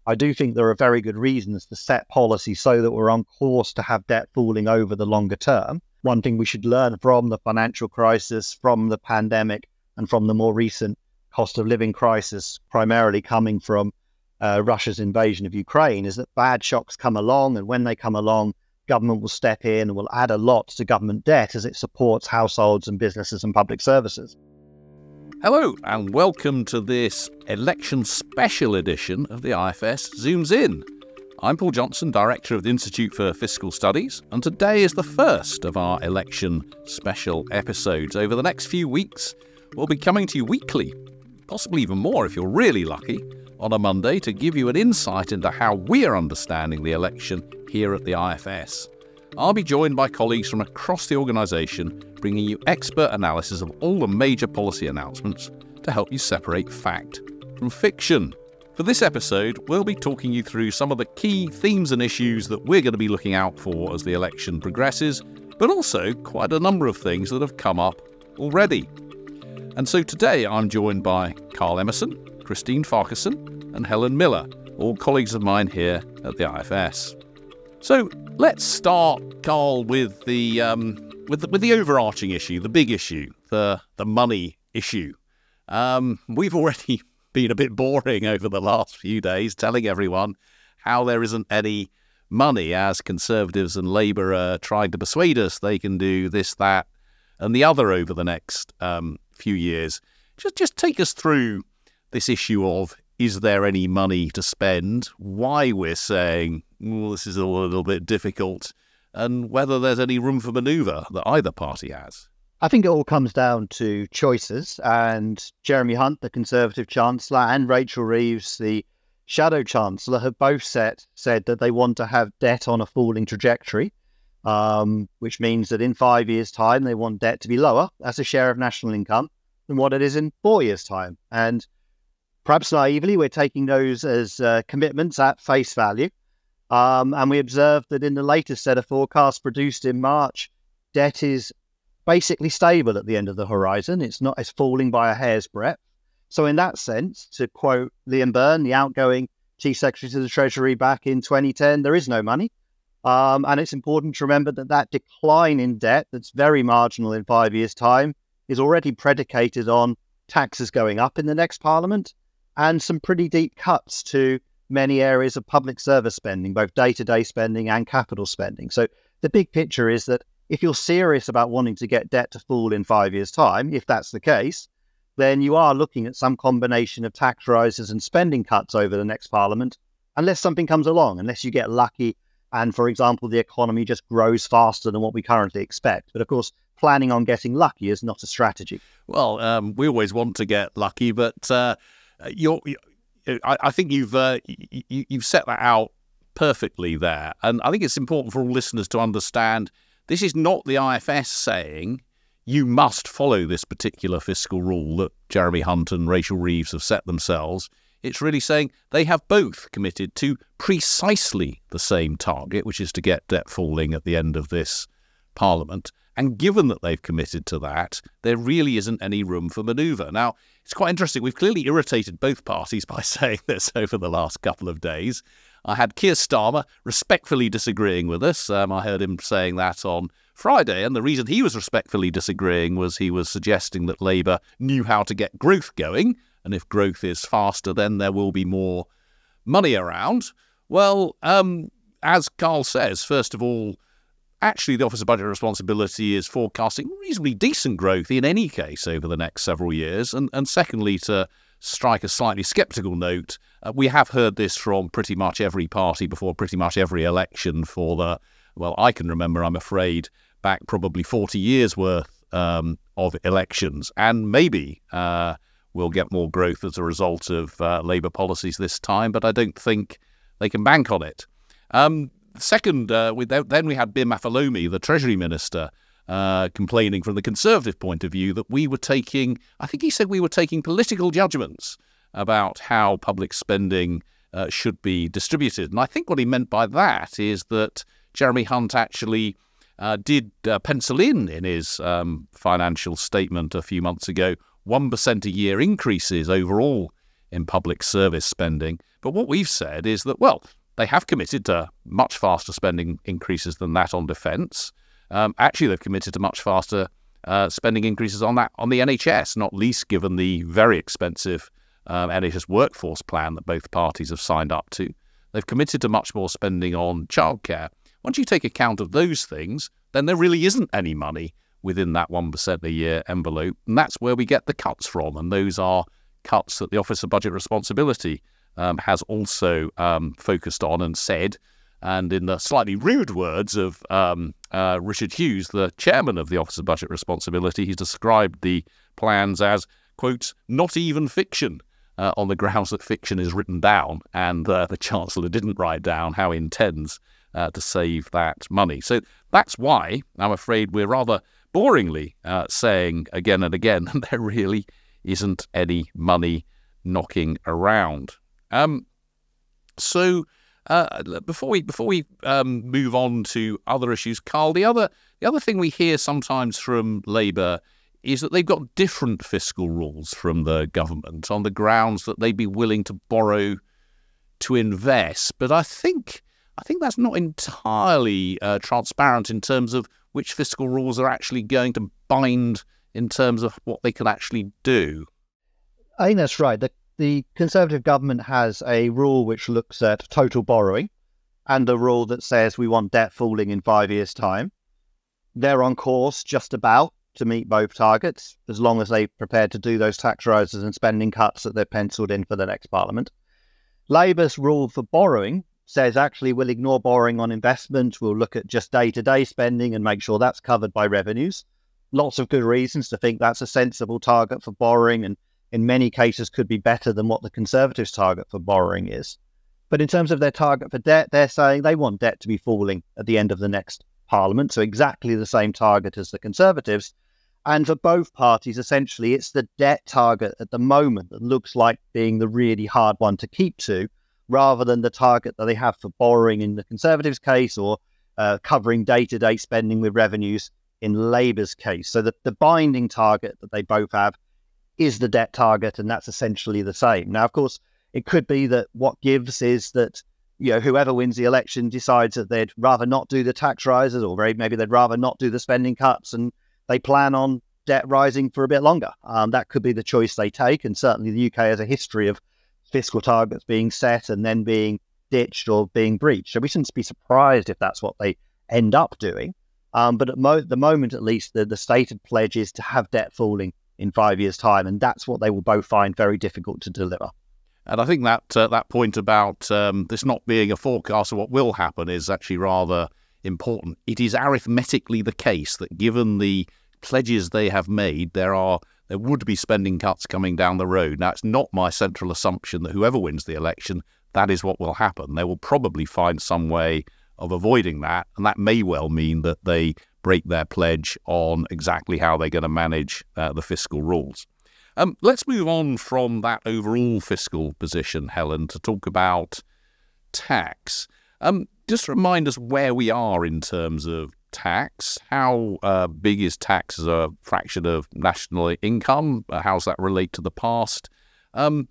I do think there are very good reasons to set policy so that we're on course to have debt falling over the longer term. One thing we should learn from the financial crisis, from the pandemic, and from the more recent cost of living crisis, primarily coming from Russia's invasion of Ukraine, is that bad shocks come along, and when they come along, government will step in and will add a lot to government debt as it supports households and businesses and public services. Hello and welcome to this election special edition of the IFS Zooms In. I'm Paul Johnson, Director of the Institute for Fiscal Studies, and today is the first of our election special episodes. Over the next few weeks, we'll be coming to you weekly, possibly even more if you're really lucky, on a Monday to give you an insight into how we're understanding the election here at the IFS. I'll be joined by colleagues from across the organisation, bringing you expert analysis of all the major policy announcements to help you separate fact from fiction. For this episode, we'll be talking you through some of the key themes and issues that we're going to be looking out for as the election progresses, but also quite a number of things that have come up already. And so today I'm joined by Carl Emerson, Christine Farquharson and Helen Miller, all colleagues of mine here at the IFS. So let's start, Carl, with the overarching issue, the big issue, the money issue. We've already been a bit boring over the last few days, telling everyone how there isn't any money as Conservatives and Labour are trying to persuade us they can do this, that, and the other over the next few years. Just take us through this issue of, is there any money to spend, why we're saying, well, this is all a little bit difficult, and whether there's any room for manoeuvre that either party has. I think it all comes down to choices, and Jeremy Hunt, the Conservative Chancellor, and Rachel Reeves, the Shadow Chancellor, have both said that they want to have debt on a falling trajectory, which means that in 5 years' time, they want debt to be lower as a share of national income than what it is in 4 years' time. And perhaps naively, we're taking those as commitments at face value. And we observed that in the latest set of forecasts produced in March, debt is basically stable at the end of the horizon. It's falling by a hair's breadth. So in that sense, to quote Liam Byrne, the outgoing Chief Secretary to the Treasury back in 2010, there is no money. And it's important to remember that decline in debt that's very marginal in 5 years' time is already predicated on taxes going up in the next Parliament and some pretty deep cuts to many areas of public service spending, both day-to-day spending and capital spending. So the big picture is that if you're serious about wanting to get debt to fall in 5 years' time, if that's the case, then you are looking at some combination of tax rises and spending cuts over the next Parliament, unless something comes along, unless you get lucky and, for example, the economy just grows faster than what we currently expect. But of course, planning on getting lucky is not a strategy. Well, we always want to get lucky, but I think you've set that out perfectly there. And I think it's important for all listeners to understand this is not the IFS saying you must follow this particular fiscal rule that Jeremy Hunt and Rachel Reeves have set themselves. It's really saying they have both committed to precisely the same target, which is to get debt falling at the end of this Parliament. And given that they've committed to that, there really isn't any room for manoeuvre. Now, it's quite interesting. We've clearly irritated both parties by saying this over the last couple of days. I had Keir Starmer respectfully disagreeing with us. I heard him saying that on Friday, and the reason he was respectfully disagreeing was he was suggesting that Labour knew how to get growth going, and if growth is faster, then there will be more money around. Well, as Carl says, first of all, actually, the Office of Budget Responsibility is forecasting reasonably decent growth in any case over the next several years. And secondly, to strike a slightly sceptical note, we have heard this from pretty much every party before pretty much every election for I can remember, I'm afraid, back probably 40 years worth of elections. And maybe we'll get more growth as a result of Labour policies this time, but I don't think they can bank on it. Second, then we had Bir Mafalomi, the Treasury Minister, complaining from the Conservative point of view that we were taking, I think he said we were taking political judgments about how public spending should be distributed. And I think what he meant by that is that Jeremy Hunt actually did pencil in his financial statement a few months ago 1% a year increases overall in public service spending. But what we've said is that, well, they have committed to much faster spending increases than that on defence. Actually, they've committed to much faster spending increases on the NHS, not least given the very expensive NHS workforce plan that both parties have signed up to. They've committed to much more spending on childcare. Once you take account of those things, then there really isn't any money within that 1% a year envelope. And that's where we get the cuts from. And those are cuts that the Office of Budget Responsibility has also focused on and said. And in the slightly rude words of Richard Hughes, the chairman of the Office of Budget Responsibility, he's described the plans as, quote, not even fiction, on the grounds that fiction is written down. And the Chancellor didn't write down how he intends to save that money. So that's why, I'm afraid, we're rather boringly saying again and again there really isn't any money knocking around. So before we move on to other issues, Carl, the other thing we hear sometimes from Labour is that they've got different fiscal rules from the government on the grounds that they'd be willing to borrow to invest. But I think that's not entirely transparent in terms of which fiscal rules are actually going to bind in terms of what they can actually do. I think that's right. The Conservative government has a rule which looks at total borrowing and a rule that says we want debt falling in 5 years' time. They're on course just about to meet both targets, as long as they're prepared to do those tax rises and spending cuts that they've penciled in for the next Parliament. Labour's rule for borrowing says actually we'll ignore borrowing on investment, we'll look at just day-to-day spending and make sure that's covered by revenues. Lots of good reasons to think that's a sensible target for borrowing, and in many cases could be better than what the Conservatives' target for borrowing is. But in terms of their target for debt, they're saying they want debt to be falling at the end of the next Parliament, so exactly the same target as the Conservatives. And for both parties, essentially, it's the debt target at the moment that looks like being the really hard one to keep to, rather than the target that they have for borrowing in the Conservatives' case, or covering day-to-day spending with revenues in Labour's case. So the binding target that they both have is the debt target, and that's essentially the same. Now, of course, it could be that what gives is that, you know, whoever wins the election decides that they'd rather not do the tax rises, or maybe they'd rather not do the spending cuts, and they plan on debt rising for a bit longer. That could be the choice they take, and certainly the UK has a history of fiscal targets being set and then being ditched or being breached. So we shouldn't be surprised if that's what they end up doing. But at the moment, at least, the stated pledge is to have debt falling in 5 years' time, and that's what they will both find very difficult to deliver. And I think that point about this not being a forecast of what will happen is actually rather important. It is arithmetically the case that given the pledges they have made, there would be spending cuts coming down the road. Now, it's not my central assumption that whoever wins the election, that is what will happen. They will probably find some way of avoiding that, and that may well mean that they break their pledge on exactly how they're going to manage the fiscal rules. Let's move on from that overall fiscal position, Helen, to talk about tax. Just remind us where we are in terms of tax. How big is tax as a fraction of national income? How does that relate to the past? And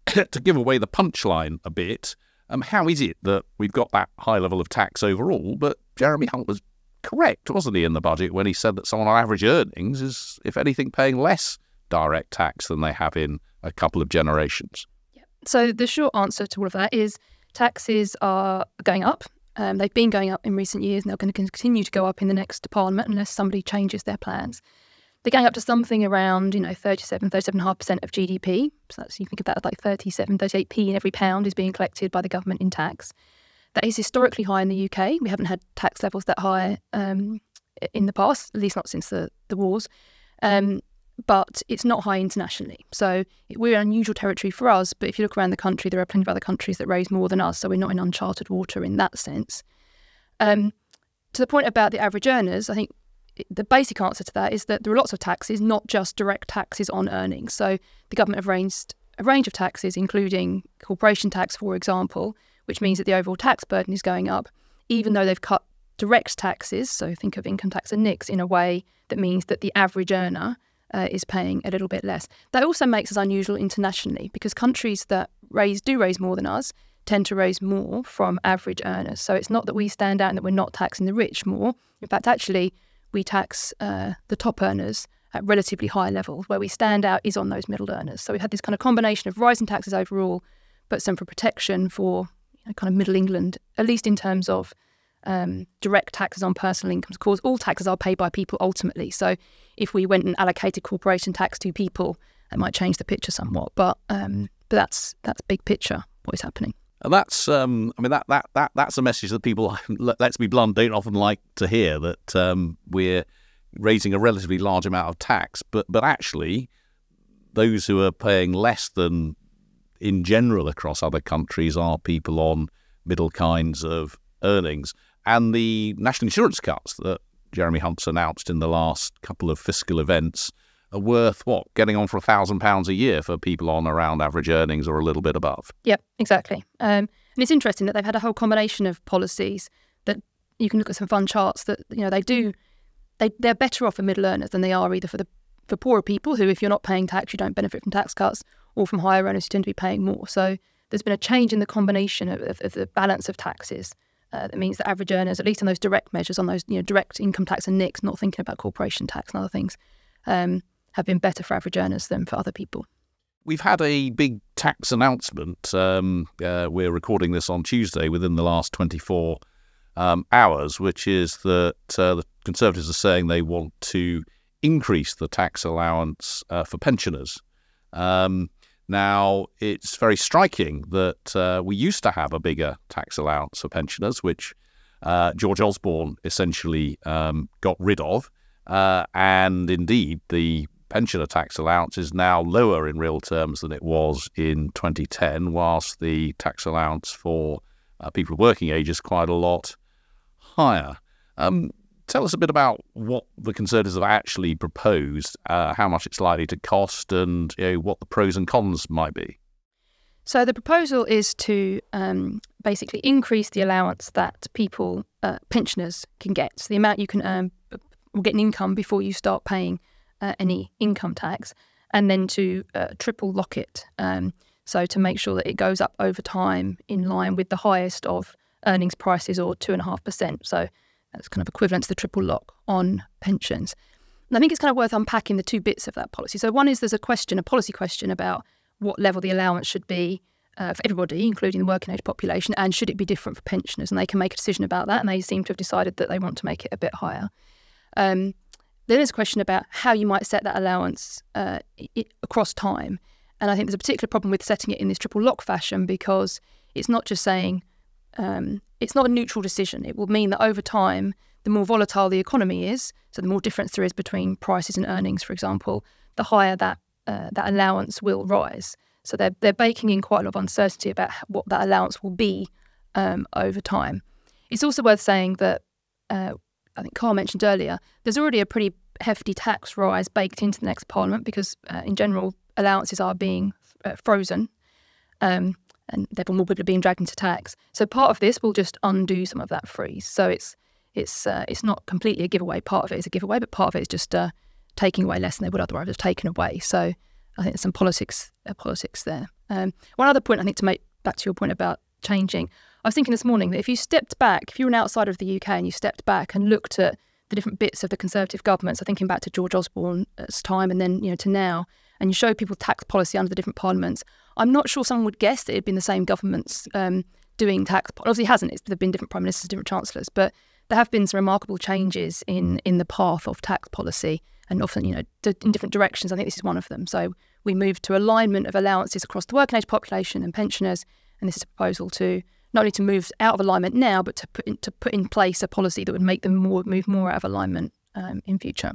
to give away the punchline a bit, how is it that we've got that high level of tax overall, but Jeremy Hunt was correct, wasn't he, in the budget when he said that someone on average earnings is, if anything, paying less direct tax than they have in a couple of generations? Yeah. So the short answer to all of that is taxes are going up. They've been going up in recent years, and they're going to continue to go up in the next Parliament unless somebody changes their plans. They're going up to something around, 37.5% of GDP. So that's, you think of that as like 38p in every pound is being collected by the government in tax. That is historically high in the UK. We haven't had tax levels that high in the past, at least not since the wars. But it's not high internationally. So we're unusual territory for us, but if you look around the country, there are plenty of other countries that raise more than us, so we're not in uncharted water in that sense. To the point about the average earners, I think the basic answer to that is that there are lots of taxes, not just direct taxes on earnings. So the government have raised a range of taxes, including corporation tax, for example, which means that the overall tax burden is going up, even though they've cut direct taxes, so think of income tax and NICs, in a way that means that the average earner is paying a little bit less. That also makes us unusual internationally, because countries that do raise more than us tend to raise more from average earners. So it's not that we stand out and that we're not taxing the rich more. In fact, actually, we tax the top earners at relatively high levels. Where we stand out is on those middle earners. So we had this kind of combination of rising taxes overall, but some for protection for kind of middle England, at least in terms of direct taxes on personal incomes. Of course, all taxes are paid by people ultimately. So if we went and allocated corporation tax to people, it might change the picture somewhat. But that's big picture what is happening. And that's that's a message that people, let's be blunt, don't often like to hear, that we're raising a relatively large amount of tax, but actually those who are paying less than in general across other countries are people on middle kinds of earnings. And the national insurance cuts that Jeremy Hunt's announced in the last couple of fiscal events are worth, getting on for £1,000 a year for people on around average earnings or a little bit above. Yep, exactly. And it's interesting that they've had a whole combination of policies that you can look at some fun charts that, they're better off for middle earners than they are either for poorer people who, if you're not paying tax, you don't benefit from tax cuts, or from higher earners who tend to be paying more. So there's been a change in the combination of the balance of taxes. That means that average earners, at least on those direct measures, on those direct income tax and NICs, not thinking about corporation tax and other things, have been better for average earners than for other people. We've had a big tax announcement. We're recording this on Tuesday, within the last 24 hours, which is that the Conservatives are saying they want to increase the tax allowance for pensioners. Now, it's very striking that we used to have a bigger tax allowance for pensioners, which George Osborne essentially got rid of. And indeed, the pensioner tax allowance is now lower in real terms than it was in 2010, whilst the tax allowance for people of working age is quite a lot higher. Tell us a bit about what the Conservatives have actually proposed, how much it's likely to cost, and what the pros and cons might be. So the proposal is to basically increase the allowance that people, pensioners, can get. So the amount you can earn or get an income before you start paying any income tax, and then to triple lock it. So to make sure that it goes up over time in line with the highest of earnings prices, or 2.5%. So that's kind of equivalent to the triple lock on pensions. And I think it's kind of worth unpacking the two bits of that policy. So one is there's a policy question about what level the allowance should be for everybody, including the working age population, and should it be different for pensioners? And they can make a decision about that, and they seem to have decided that they want to make it a bit higher. Then there's a question about how you might set that allowance across time. And I think there's a particular problem with setting it in this triple lock fashion, because it's not just saying, it's not a neutral decision. It will mean that over time, the more volatile the economy is, so the more difference there is between prices and earnings, for example, the higher that allowance will rise. So they're baking in quite a lot of uncertainty about what that allowance will be over time. It's also worth saying that, I think Carl mentioned earlier, there's already a pretty hefty tax rise baked into the next Parliament, because in general, allowances are being frozen. And therefore more people are being dragged into tax. So part of this will just undo some of that freeze. So it's not completely a giveaway. Part of it is a giveaway, but part of it is just taking away less than they would otherwise have taken away. So I think there's some politics there. One other point I think to make back to your point about changing, I was thinking this morning that if you stepped back, if you were an outsider of the UK and you stepped back and looked at the different bits of the Conservative government, so thinking back to George Osborne's time and then to now, and you show people tax policy under the different parliaments, I'm not sure someone would guess that it'd been the same governments doing tax. Obviously, it hasn't. There've been different prime ministers, different chancellors, but there have been some remarkable changes in the path of tax policy, and often, in different directions. I think this is one of them. So we moved to alignment of allowances across the working age population and pensioners, and this is a proposal to not only to move out of alignment now, but to put in place a policy that would make them move more out of alignment in future.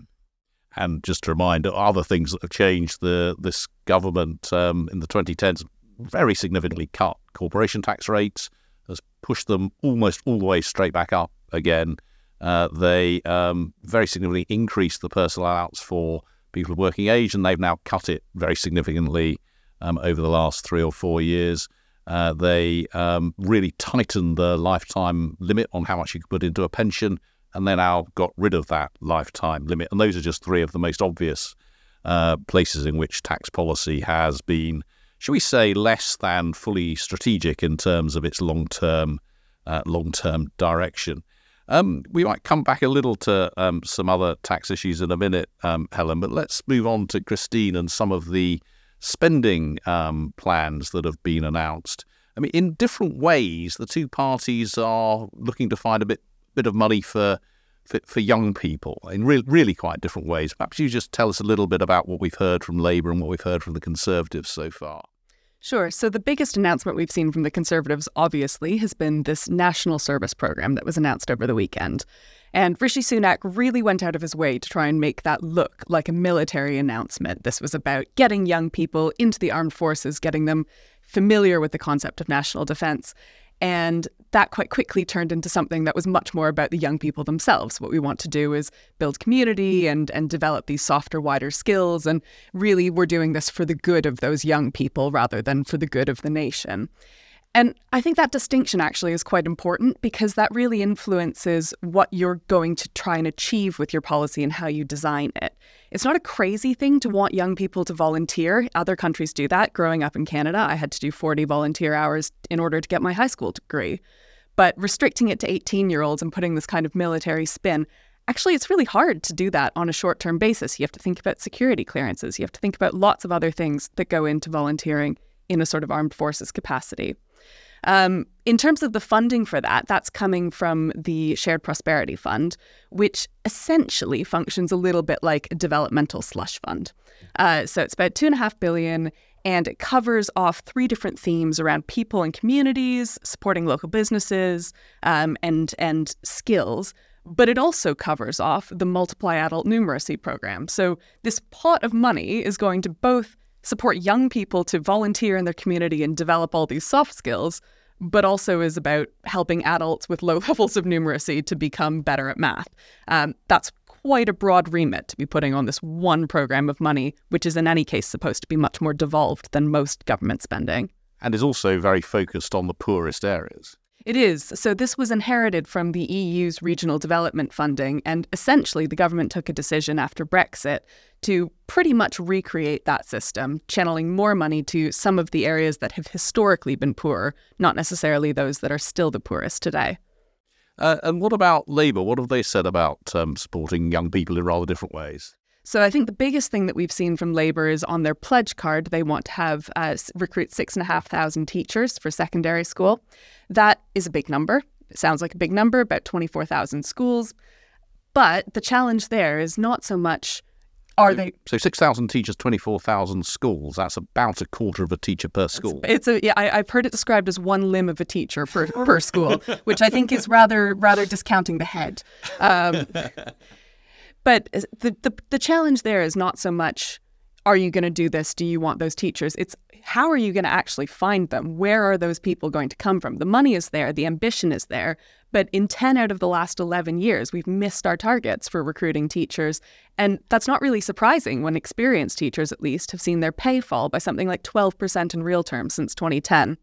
And just to remind, other things that have changed, this government in the 2010s very significantly cut corporation tax rates, has pushed them almost all the way straight back up again. They very significantly increased the personal allowance for people of working age, and they've now cut it very significantly over the last 3 or 4 years. They really tightened the lifetime limit on how much you could put into a pension, and they now got rid of that lifetime limit. And those are just 3 of the most obvious places in which tax policy has been, shall we say, less than fully strategic in terms of its long-term direction. We might come back a little to some other tax issues in a minute, Helen, but let's move on to Christine and some of the spending plans that have been announced. I mean, in different ways, the two parties are looking to find a bit of money for young people in really quite different ways. Perhaps you just tell us a little bit about what we've heard from Labour and what we've heard from the Conservatives so far. Sure. So the biggest announcement we've seen from the Conservatives, obviously, has been this national service program that was announced over the weekend. And Rishi Sunak really went out of his way to try and make that look like a military announcement. This was about getting young people into the armed forces, getting them familiar with the concept of national defense. And that quite quickly turned into something that was much more about the young people themselves. What we want to do is build community and develop these softer, wider skills. And really, we're doing this for the good of those young people rather than for the good of the nation. And I think that distinction actually is quite important because that really influences what you're going to try and achieve with your policy and how you design it. It's not a crazy thing to want young people to volunteer. Other countries do that. Growing up in Canada, I had to do 40 volunteer hours in order to get my high school degree. But restricting it to 18-year-olds and putting this kind of military spin, actually, it's really hard to do that on a short-term basis. You have to think about security clearances. You have to think about lots of other things that go into volunteering in a sort of armed forces capacity. In terms of the funding for that, that's coming from the Shared Prosperity Fund, which essentially functions a little bit like a developmental slush fund. So it's about $2.5 billion, and it covers off 3 different themes around people and communities, supporting local businesses, and skills. But it also covers off the Multiply Adult Numeracy program. So this pot of money is going to both support young people to volunteer in their community and develop all these soft skills, but also is about helping adults with low levels of numeracy to become better at math. That's quite a broad remit to be putting on this one program of money, which is in any case supposed to be much more devolved than most government spending. And is also very focused on the poorest areas. It is. So this was inherited from the EU's regional development funding, and essentially the government took a decision after Brexit to pretty much recreate that system, channeling more money to some of the areas that have historically been poor, not necessarily those that are still the poorest today. And what about Labour? What have they said about supporting young people in rather different ways? So I think the biggest thing that we've seen from Labour is on their pledge card, they want to have recruit 6,500 teachers for secondary school. That is a big number. It sounds like a big number, about 24,000 schools. But the challenge there is not so much So 6,000 teachers, 24,000 schools. That's about a quarter of a teacher per school. I've heard it described as one limb of a teacher per school, which I think is rather discounting the head. But the challenge there is not so much, are you going to do this? Do you want those teachers? It's how are you going to actually find them? Where are those people going to come from? The money is there. The ambition is there. But in 10 out of the last 11 years, we've missed our targets for recruiting teachers. And that's not really surprising when experienced teachers, at least, have seen their pay fall by something like 12% in real terms since 2010.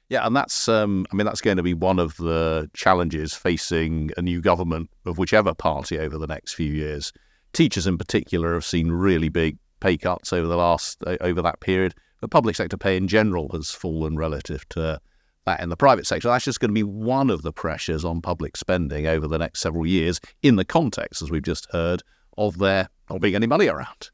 Yeah, and that's going to be one of the challenges facing a new government of whichever party over the next few years. Teachers in particular have seen really big pay cuts over that period. The public sector pay in general has fallen relative to that in the private sector. That's just going to be one of the pressures on public spending over the next several years in the context, as we've just heard, of there not being any money around.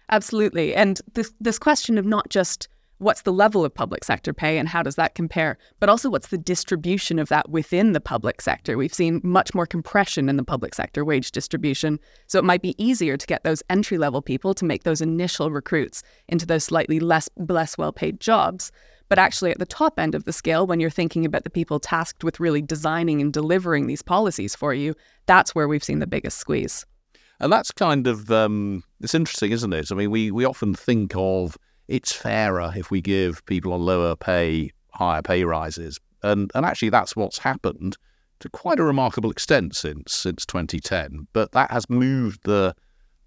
Absolutely. And this question of not just what's the level of public sector pay and how does that compare, but also what's the distribution of that within the public sector. We've seen much more compression in the public sector wage distribution, so it might be easier to get those entry-level people to make those initial recruits into those slightly less well-paid jobs. But actually at the top end of the scale, when you're thinking about the people tasked with really designing and delivering these policies for you, that's where we've seen the biggest squeeze. And that's kind of, it's interesting, isn't it? I mean, we often think of it's fairer if we give people on lower pay higher pay rises. And actually that's what's happened to quite a remarkable extent since 2010. But that has moved the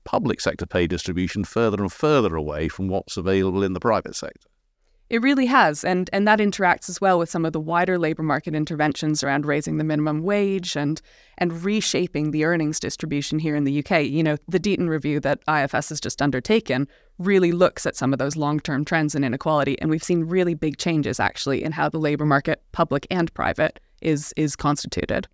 public sector pay distribution further and further away from what's available in the private sector. It really has, and that interacts as well with some of the wider labour market interventions around raising the minimum wage and reshaping the earnings distribution here in the UK. You know, the Deaton review that IFS has just undertaken really looks at some of those long-term trends in inequality, and we've seen really big changes actually in how the labour market, public and private, is constituted.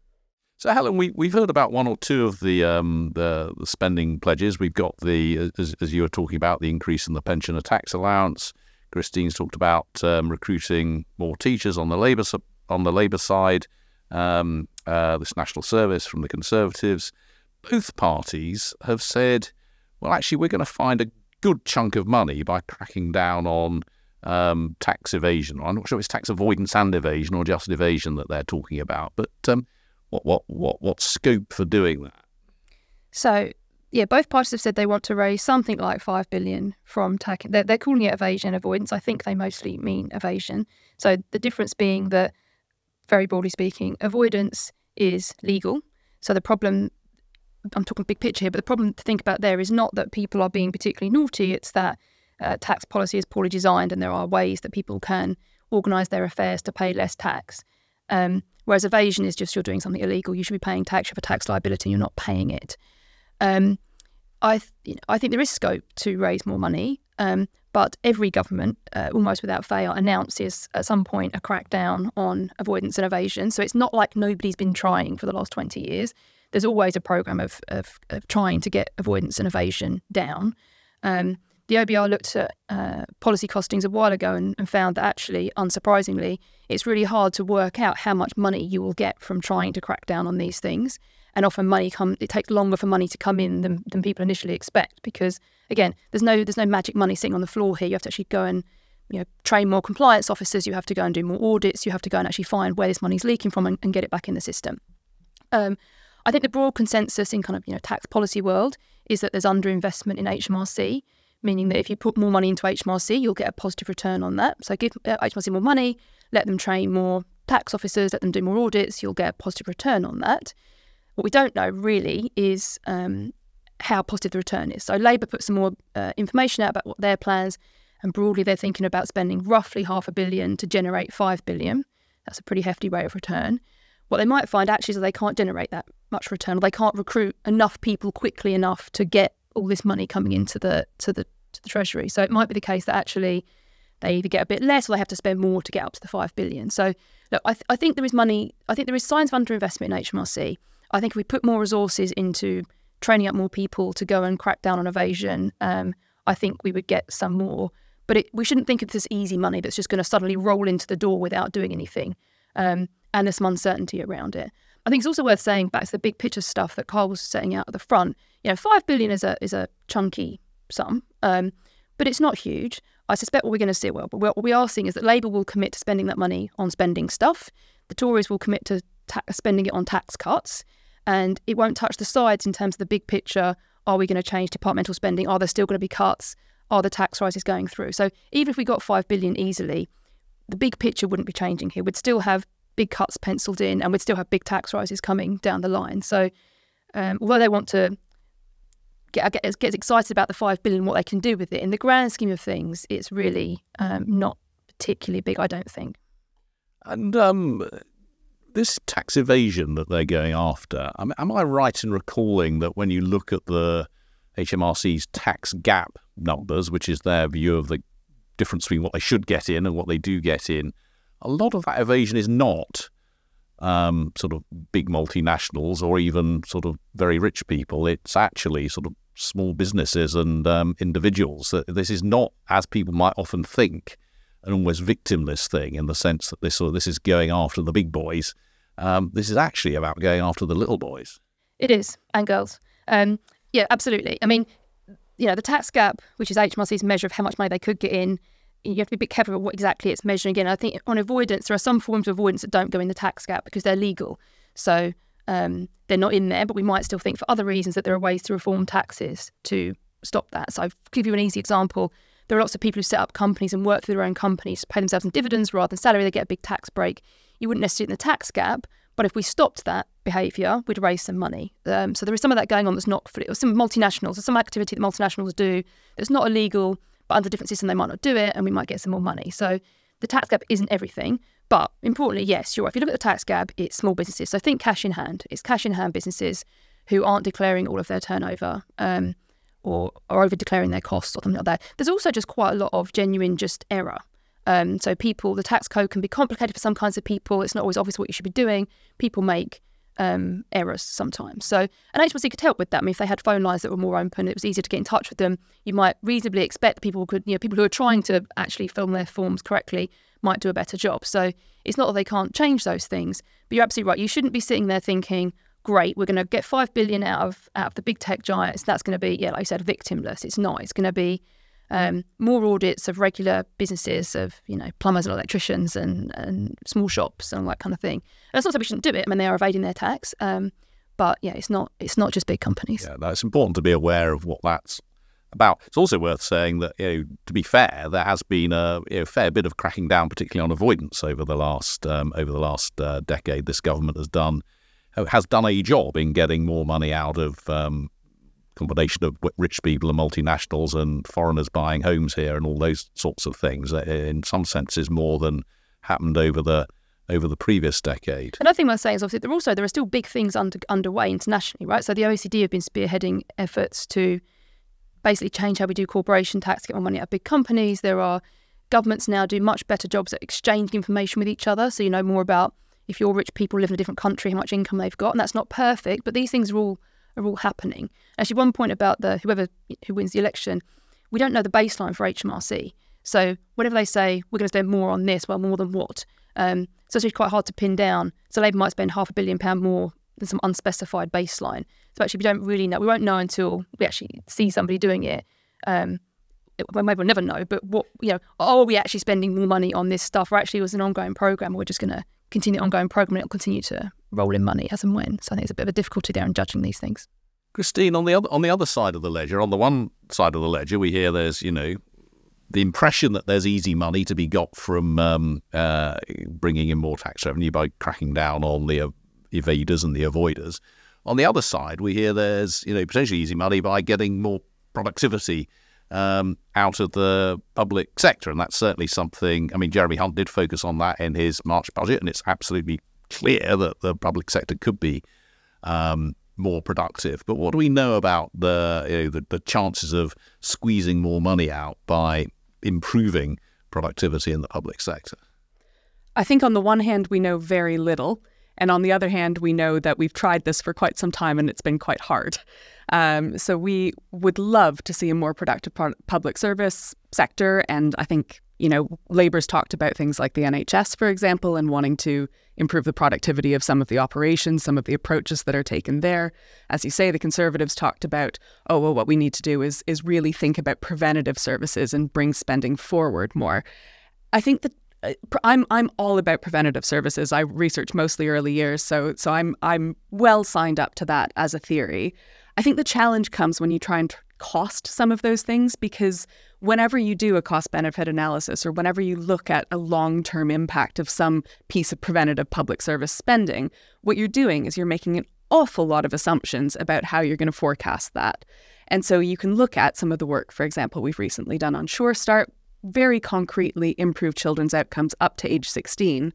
So, Helen, we've heard about one or two of the spending pledges. We've got as you were talking about, the increase in the pensioner tax allowance. Christine's talked about recruiting more teachers on the Labour side. This national service from the Conservatives. Both parties have said, well, actually, we're going to find a good chunk of money by cracking down on tax evasion. I'm not sure if it's tax avoidance and evasion or just evasion that they're talking about. But what scope for doing that? So, yeah, both parties have said they want to raise something like 5 billion from tax. They're calling it evasion and avoidance. I think they mostly mean evasion. So the difference being that, very broadly speaking, avoidance is legal. So the problem, I'm talking big picture here, but the problem to think about there is not that people are being particularly naughty. It's that tax policy is poorly designed and there are ways that people can organise their affairs to pay less tax. Whereas evasion is just you're doing something illegal. You should be paying tax. You have a tax liability and you're not paying it. I think there is scope to raise more money, but every government, almost without fail, announces at some point a crackdown on avoidance and evasion. So it's not like nobody's been trying for the last 20 years. There's always a programme of trying to get avoidance and evasion down. The OBR looked at policy costings a while ago and found that actually, unsurprisingly, it's really hard to work out how much money you will get from trying to crack down on these things. And often it takes longer for money to come in than people initially expect because, again, there's no magic money sitting on the floor here. You have to actually go and train more compliance officers. You have to go and do more audits. You have to go and actually find where this money's leaking from and get it back in the system. I think the broad consensus in kind of tax policy world is that there's underinvestment in HMRC, meaning that if you put more money into HMRC, you'll get a positive return on that. So give HMRC more money, let them train more tax officers, let them do more audits, you'll get a positive return on that. What we don't know really is how positive the return is. So Labour put some more information out about what their plans, and broadly they're thinking about spending roughly £500 million to generate 5 billion. That's a pretty hefty rate of return. What they might find actually is that they can't generate that much return, or they can't recruit enough people quickly enough to get all this money coming into the Treasury. So it might be the case that actually they either get a bit less or they have to spend more to get up to the 5 billion. So look, I think there is money. I think there is signs of underinvestment in HMRC. I think if we put more resources into training up more people to go and crack down on evasion, I think we would get some more. But we shouldn't think of this easy money that's just going to suddenly roll into the door without doing anything. And there's some uncertainty around it. I think it's also worth saying, back to the big picture stuff that Carl was setting out at the front, 5 billion is a chunky sum, but it's not huge. I suspect what we're going to see, but what we are seeing is that Labour will commit to spending that money on spending stuff. The Tories will commit to spending it on tax cuts, and it won't touch the sides in terms of the big picture. Are we going to change departmental spending? Are there still going to be cuts? Are the tax rises going through? So even if we got 5 billion easily, the big picture wouldn't be changing here. We'd still have big cuts penciled in, and we'd still have big tax rises coming down the line. So although they want to get excited about the 5 billion, what they can do with it, in the grand scheme of things, it's really not particularly big, I don't think. And this tax evasion that they're going after, am I right in recalling that when you look at the HMRC's tax gap numbers, which is their view of the difference between what they should get in and what they do get in, a lot of that evasion is not sort of big multinationals or even sort of very rich people. It's actually sort of small businesses and individuals. This is not, as people might often think, an almost victimless thing in the sense that this is going after the big boys. This is actually about going after the little boys. It is, and girls. Yeah, absolutely. I mean, the tax gap, which is HMRC's measure of how much money they could get in, you have to be a bit careful about what exactly it's measuring. Again, I think on avoidance, there are some forms of avoidance that don't go in the tax gap because they're legal. So they're not in there, but we might still think for other reasons that there are ways to reform taxes to stop that. So I'll give you an easy example. There are lots of people who set up companies and work for their own companies, pay themselves in dividends rather than salary. They get a big tax break. You wouldn't necessarily in the tax gap, but if we stopped that behaviour, we'd raise some money. So there is some of that going on that's not for it. Or some multinationals, or some activity that multinationals do that's not illegal, but under a different system, they might not do it, and we might get some more money. So the tax gap isn't everything. But importantly, yes, you're right. If you look at the tax gap, it's small businesses. So think cash in hand. It's cash in hand businesses who aren't declaring all of their turnover or over declaring their costs or something like that. There's also just quite a lot of genuine just error. So the tax code can be complicated for some kinds of people. It's not always obvious what you should be doing. People make errors sometimes. So an HMRC could help with that. I mean, if they had phone lines that were more open, it was easier to get in touch with them. You might reasonably expect people who are trying to actually fill their forms correctly might do a better job. So it's not that they can't change those things, but you're absolutely right. You shouldn't be sitting there thinking, great, we're going to get $5 billion out of the big tech giants. That's going to be, like you said, victimless. It's not. It's going to be more audits of regular businesses, of plumbers and electricians and small shops and all that kind of thing. And that's not that we shouldn't do it. I mean, they are evading their tax, but yeah, it's not just big companies. Yeah, it's important to be aware of what that's about. It's also worth saying that to be fair, there has been a fair bit of cracking down, particularly on avoidance over the last decade. This government has done a job in getting more money out of combination of rich people and multinationals and foreigners buying homes here and all those sorts of things. In some senses, more than happened over the previous decade. Another thing worth saying is obviously there are still big things underway internationally, right? So the OECD have been spearheading efforts to basically change how we do corporation tax, get more money out of big companies. There are governments now do much better jobs at exchanging information with each other, so you know more about if your rich people live in a different country, how much income they've got, and that's not perfect, but these things are all happening. Actually, one point about who wins the election, we don't know the baseline for HMRC. So whatever they say, we're going to spend more on this, well, more than what? So it's actually quite hard to pin down. So Labour might spend £500 million more than some unspecified baseline. So actually, we don't really know. We won't know until we actually see somebody doing it. Well, maybe we'll never know, but are we actually spending more money on this stuff, or actually it was an ongoing programme, or we're just going to continue the ongoing programme and it'll continue to roll in money as and when. So I think there's a bit of a difficulty there in judging these things. Christine, on the other side of the ledger, on the one side of the ledger, we hear there's, the impression that there's easy money to be got from bringing in more tax revenue by cracking down on the evaders and the avoiders. On the other side, we hear there's, potentially easy money by getting more productivity out of the public sector. And that's certainly something, Jeremy Hunt did focus on that in his March budget, and it's absolutely clear that the public sector could be more productive. But what do we know about the chances of squeezing more money out by improving productivity in the public sector? I think on the one hand, we know very little. And on the other hand, we know that we've tried this for quite some time and it's been quite hard. So we would love to see a more productive public service sector. And I think, Labour's talked about things like the NHS, for example, and wanting to improve the productivity of some of the operations, some of the approaches that are taken there. As you say, the Conservatives talked about, what we need to do is really think about preventative services and bring spending forward more. I think that I'm all about preventative services. I research mostly early years, so I'm well signed up to that as a theory. I think the challenge comes when you try and cost some of those things, because whenever you do a cost-benefit analysis or whenever you look at a long-term impact of some piece of preventative public service spending, what you're doing is you're making an awful lot of assumptions about how you're going to forecast that. And so you can look at some of the work, for example, we've recently done on Sure Start, very concretely improve children's outcomes up to age 16.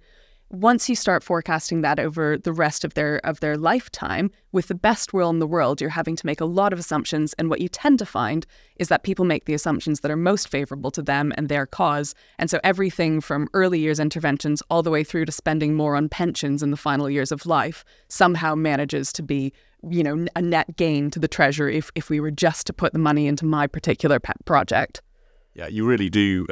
Once you start forecasting that over the rest of their lifetime, with the best will in the world, you're having to make a lot of assumptions. And what you tend to find is that people make the assumptions that are most favourable to them and their cause. And so everything from early years interventions all the way through to spending more on pensions in the final years of life somehow manages to be, a net gain to the Treasury if we were just to put the money into my particular pet project. Yeah, you really do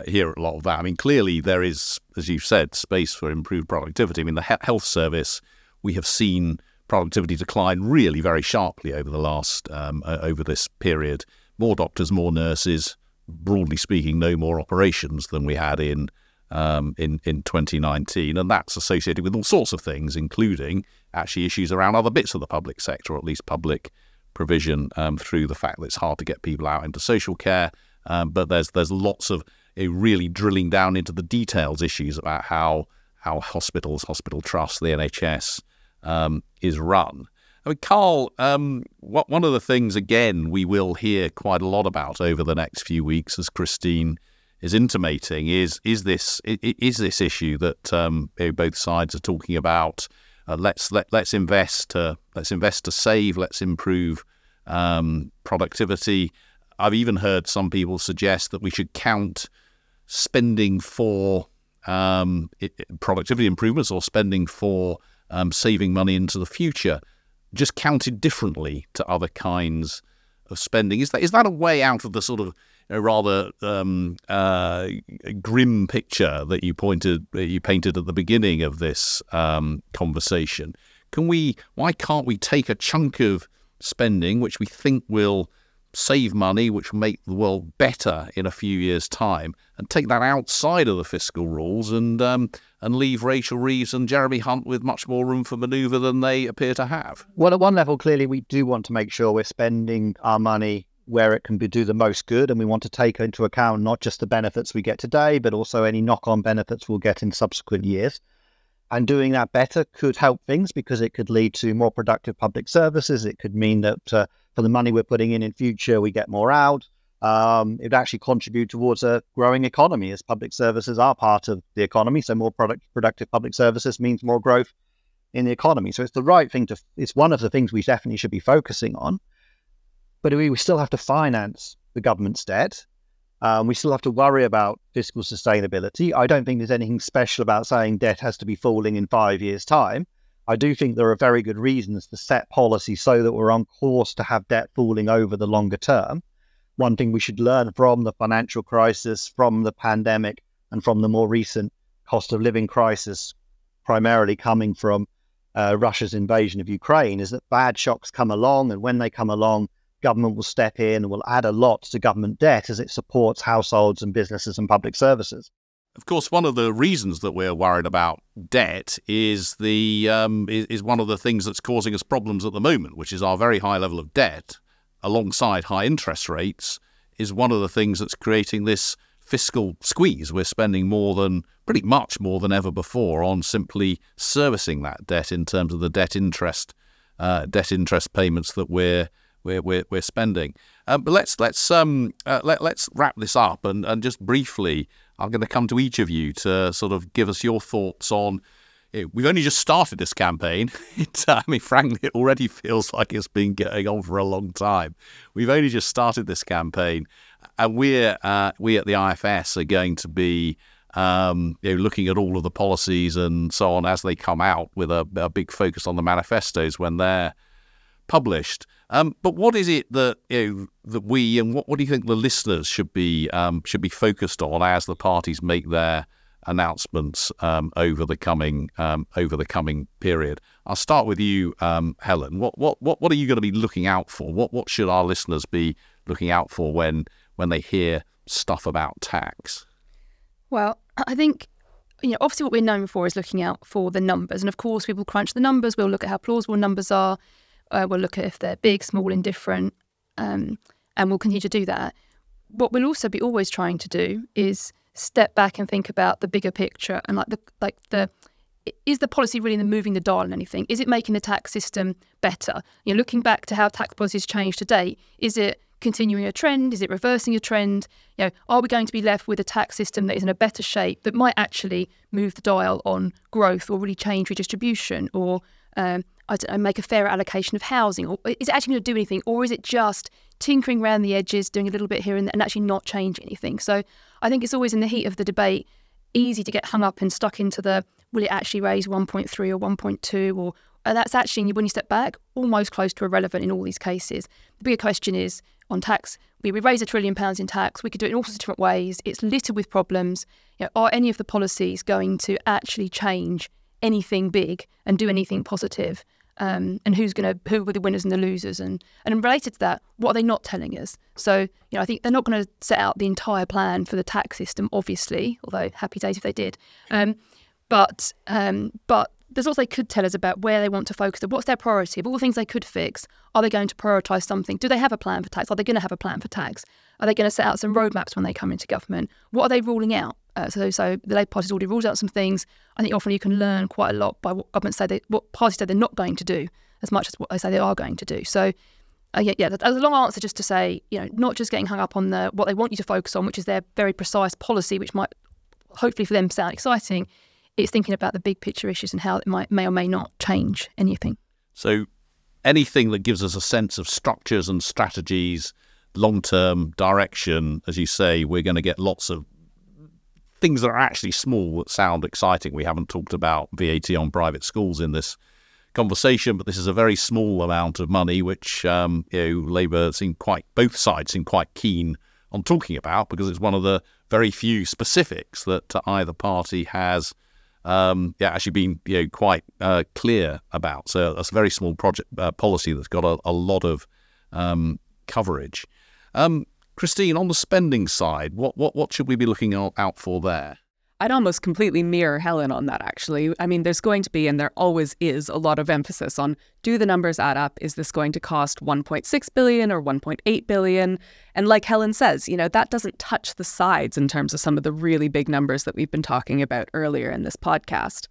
hear a lot of that. Clearly there is, as you've said, space for improved productivity. The health service, we have seen productivity decline really very sharply over the last, over this period. More doctors, more nurses, broadly speaking, no more operations than we had in 2019. And that's associated with all sorts of things, including actually issues around other bits of the public sector, or at least public provision, through the fact that it's hard to get people out into social care. But there's lots of really drilling down into the details issues about how hospitals, hospital trusts, the NHS is run. I mean, Carl, one of the things, again, we will hear quite a lot about over the next few weeks, as Christine is intimating, is this issue that both sides are talking about. Let's invest to save. Let's improve productivity. I've even heard some people suggest that we should count spending for productivity improvements or spending for saving money into the future, just counted differently to other kinds of spending. Is that a way out of the sort of rather grim picture that you painted at the beginning of this conversation? Why can't we take a chunk of spending which we think will save money, which will make the world better in a few years' time, and take that outside of the fiscal rules and leave Rachel Reeves and Jeremy Hunt with much more room for manoeuvre than they appear to have? Well, at one level, clearly, we do want to make sure we're spending our money where it can do the most good, and we want to take into account not just the benefits we get today, but also any knock-on benefits we'll get in subsequent years. And doing that better could help things because it could lead to more productive public services. It could mean that for the money we're putting in future, we get more out. It would actually contribute towards a growing economy, as public services are part of the economy. So more productive public services means more growth in the economy. So it's the right thing it's one of the things we definitely should be focusing on. But we still have to finance the government's debt. We still have to worry about fiscal sustainability. I don't think there's anything special about saying debt has to be falling in 5 years' time. I do think there are very good reasons to set policy so that we're on course to have debt falling over the longer term. One thing we should learn from the financial crisis, from the pandemic, and from the more recent cost of living crisis, primarily coming from Russia's invasion of Ukraine, is that bad shocks come along, and when they come along, government will step in and will add a lot to government debt as it supports households and businesses and public services. Of course, one of the reasons that we're worried about debt is one of the things that's causing us problems at the moment, which is our very high level of debt, alongside high interest rates, is one of the things that's creating this fiscal squeeze. We're spending pretty much more than ever before on simply servicing that debt in terms of the debt interest payments that we're spending. But let's wrap this up and just briefly, I'm going to come to each of you to sort of give us your thoughts on. We've only just started this campaign. Frankly, it already feels like it's been going on for a long time. We've only just started this campaign, and we at the IFS are going to be looking at all of the policies and so on as they come out, with a big focus on the manifestos when they're published. But what is it that that we, and what do you think the listeners should be focused on as the parties make their announcements over the coming period? I'll start with you, Helen. What are you going to be looking out for? What should our listeners be looking out for when they hear stuff about tax? Well, I think, obviously what we're known for is looking out for the numbers. And of course, we will crunch the numbers. We'll look at how plausible numbers are. We'll look at if they're big, small, indifferent, and we'll continue to do that. What we'll also be always trying to do is step back and think about the bigger picture and is the policy really moving the dial on anything? Is it making the tax system better? Looking back to how tax policy has changed to date, is it continuing a trend? Is it reversing a trend? Are we going to be left with a tax system that is in a better shape that might actually move the dial on growth or really change redistribution, or make a fairer allocation of housing? Or is it actually going to do anything, or is it just tinkering around the edges, doing a little bit here and there, and actually not changing anything? So I think it's always, in the heat of the debate, easy to get hung up and stuck into the, will it actually raise 1.3 or 1.2, or that's actually, when you step back, almost close to irrelevant in all these cases. The bigger question is on tax. We raise £1 trillion in tax. We could do it in all sorts of different ways. It's littered with problems. Are any of the policies going to actually change anything big and do anything positive? And who are the winners and the losers? And related to that, what are they not telling us? So, I think they're not going to set out the entire plan for the tax system, obviously, although happy days if they did. But there's also, they could tell us about where they want to focus. What's their priority? Of all the things they could fix, are they going to prioritise something? Do they have a plan for tax? Are they going to have a plan for tax? Are they going to set out some roadmaps when they come into government? What are they ruling out? So the Labour Party's already ruled out some things. I think often you can learn quite a lot by what governments say, what parties say they're not going to do, as much as what they say they are going to do. So that was a long answer just to say, not just getting hung up on what they want you to focus on, which is their very precise policy, which might hopefully for them sound exciting. It's thinking about the big picture issues and how it may or may not change anything. So anything that gives us a sense of structures and strategies, long-term direction, as you say, we're going to get lots of things that are actually small that sound exciting. We haven't talked about VAT on private schools in this conversation, but this is a very small amount of money, which Labour both sides seem quite keen on talking about, because it's one of the very few specifics that either party has actually been quite clear about. So that's a very small policy that's got a lot of coverage. Christine, on the spending side, what should we be looking out for there? I'd almost completely mirror Helen on that, actually. I mean, there's going to be, and there always is, a lot of emphasis on, do the numbers add up? Is this going to cost 1.6 billion or 1.8 billion? And like Helen says, that doesn't touch the sides in terms of some of the really big numbers that we've been talking about earlier in this podcast.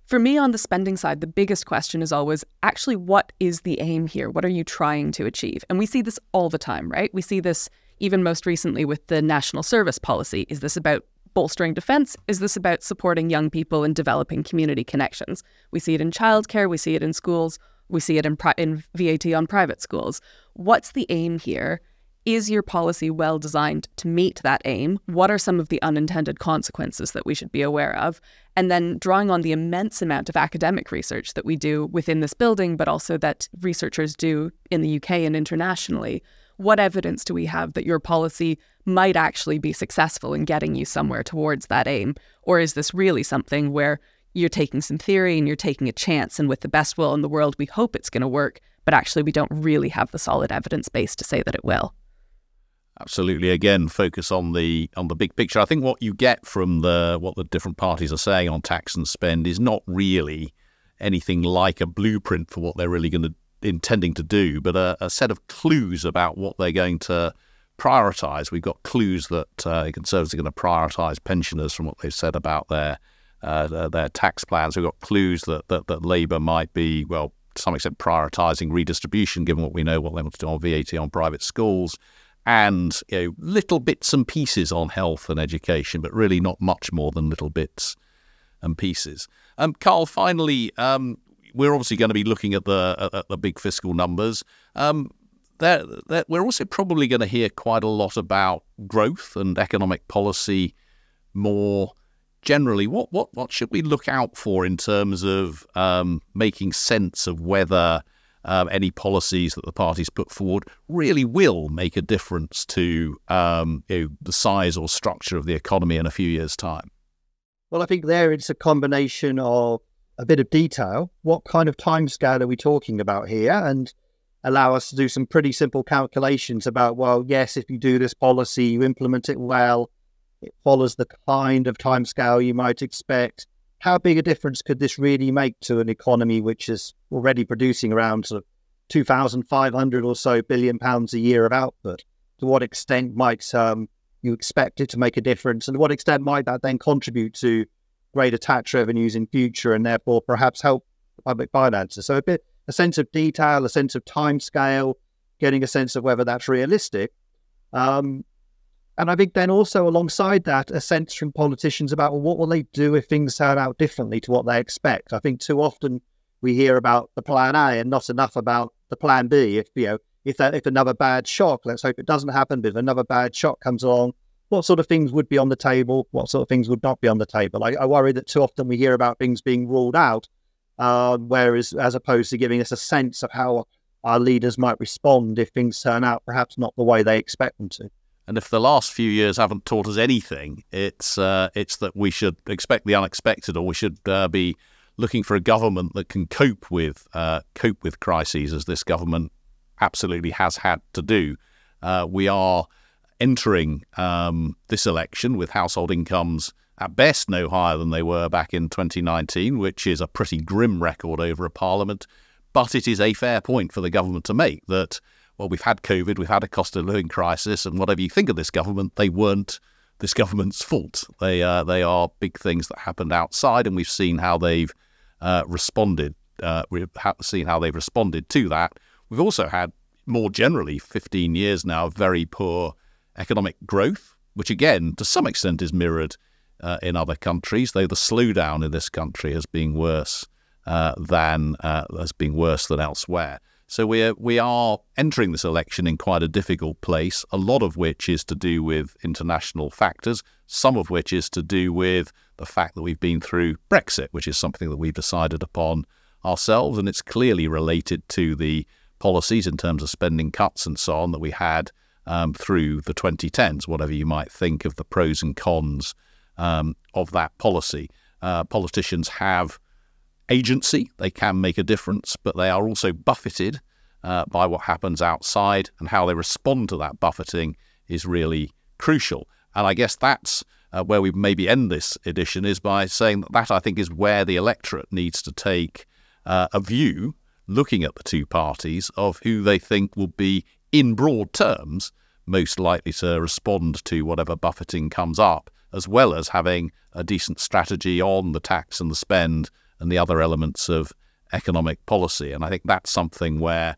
For me, on the spending side, the biggest question is always, actually, what is the aim here? What are you trying to achieve? And we see this all the time, right? We see this even most recently with the national service policy. Is this about bolstering defence? Is this about supporting young people and developing community connections? We see it in childcare, we see it in schools, we see it in VAT on private schools. What's the aim here? Is your policy well designed to meet that aim? What are some of the unintended consequences that we should be aware of? And then drawing on the immense amount of academic research that we do within this building, but also that researchers do in the UK and internationally, what evidence do we have that your policy might actually be successful in getting you somewhere towards that aim? Or is this really something where you're taking some theory and you're taking a chance, and with the best will in the world, we hope it's going to work, but actually we don't really have the solid evidence base to say that it will? Absolutely. Again, focus on the big picture. I think what you get from what the different parties are saying on tax and spend is not really anything like a blueprint for what they're really intending to do, but a set of clues about what they're going to prioritise. We've got clues that Conservatives are going to prioritise pensioners from what they've said about their tax plans. We've got clues that Labour might be, well, to some extent, prioritising redistribution, given what we know what they want to do on VAT on private schools, and little bits and pieces on health and education, but really not much more than little bits and pieces. Carl, finally, we're obviously going to be looking at the big fiscal numbers. We're also probably going to hear quite a lot about growth and economic policy more generally. What should we look out for in terms of making sense of whether any policies that the parties put forward really will make a difference to the size or structure of the economy in a few years' time? Well, I think there it's a combination of a bit of detail. What kind of timescale are we talking about here? And allow us to do some pretty simple calculations about, well, yes, if you do this policy, you implement it well, it follows the kind of timescale you might expect. How big a difference could this really make to an economy which is already producing around sort of 2,500 or so billion pounds a year of output? To what extent might you expect it to make a difference? And to what extent might that then contribute to greater tax revenues in future and therefore perhaps help public finances? So a sense of detail, a sense of time scale, getting a sense of whether that's realistic. And I think then also alongside that, a sense from politicians about, well, what will they do if things turn out differently to what they expect? I think too often we hear about the plan A and not enough about the plan B. If another bad shock, let's hope it doesn't happen, but if another bad shock comes along, what sort of things would be on the table? What sort of things would not be on the table? I worry that too often we hear about things being ruled out, whereas as opposed to giving us a sense of how our leaders might respond if things turn out perhaps not the way they expect them to. And if the last few years haven't taught us anything, it's that we should expect the unexpected, or we should be looking for a government that can cope with crises, as this government absolutely has had to do. We are entering this election with household incomes at best no higher than they were back in 2019, which is a pretty grim record over a parliament. But it is a fair point for the government to make that, well, we've had COVID, we've had a cost of living crisis, and whatever you think of this government, they weren't this government's fault. They are big things that happened outside, and we've seen how they've responded we've seen how they've responded to that. We've also had, more generally, 15 years now of very poor economic growth, which again, to some extent, is mirrored in other countries, though the slowdown in this country has been worse than elsewhere. So we are entering this election in quite a difficult place, a lot of which is to do with international factors, some of which is to do with the fact that we've been through Brexit, which is something that we've decided upon ourselves, and it's clearly related to the policies in terms of spending cuts and so on that we had through the 2010s, whatever you might think of the pros and cons of that policy. Politicians have agency, they can make a difference, but they are also buffeted by what happens outside, and how they respond to that buffeting is really crucial. And I guess that's where we maybe end this edition, is by saying that I think is where the electorate needs to take a view, looking at the two parties, of who they think will be, in broad terms, most likely to respond to whatever buffeting comes up, as well as having a decent strategy on the tax and the spend and the other elements of economic policy. And I think that's something where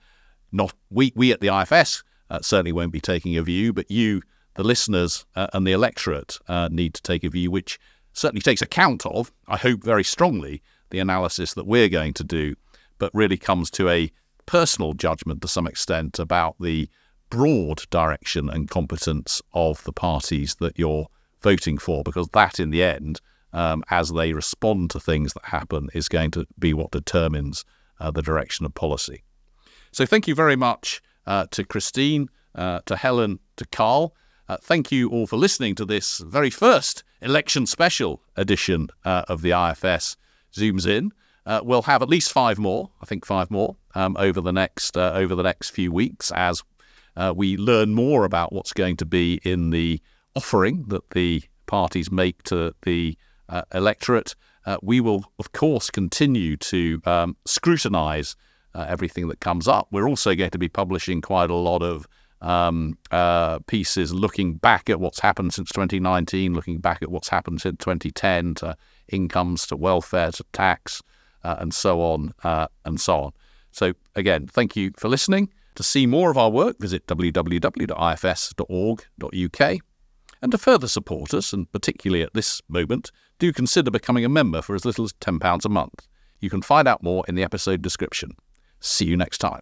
not we at the IFS certainly won't be taking a view, but you, the listeners and the electorate need to take a view, which certainly takes account of, I hope very strongly, the analysis that we're going to do, but really comes to a personal judgment to some extent about the broad direction and competence of the parties that you're voting for, because that in the end, as they respond to things that happen, is going to be what determines the direction of policy. So thank you very much to Christine, to Helen, to Carl. Thank you all for listening to this very first election special edition of the IFS Zooms In. We'll have at least five more over the next few weeks as we learn more about what's going to be in the offering that the parties make to the electorate. We will, of course, continue to scrutinise everything that comes up. We're also going to be publishing quite a lot of pieces looking back at what's happened since 2019, looking back at what's happened since 2010, to incomes, to welfare, to tax, and so on, and so on. So, again, thank you for listening. To see more of our work, visit www.ifs.org.uk. And to further support us, and particularly at this moment, do consider becoming a member for as little as £10 a month. You can find out more in the episode description. See you next time.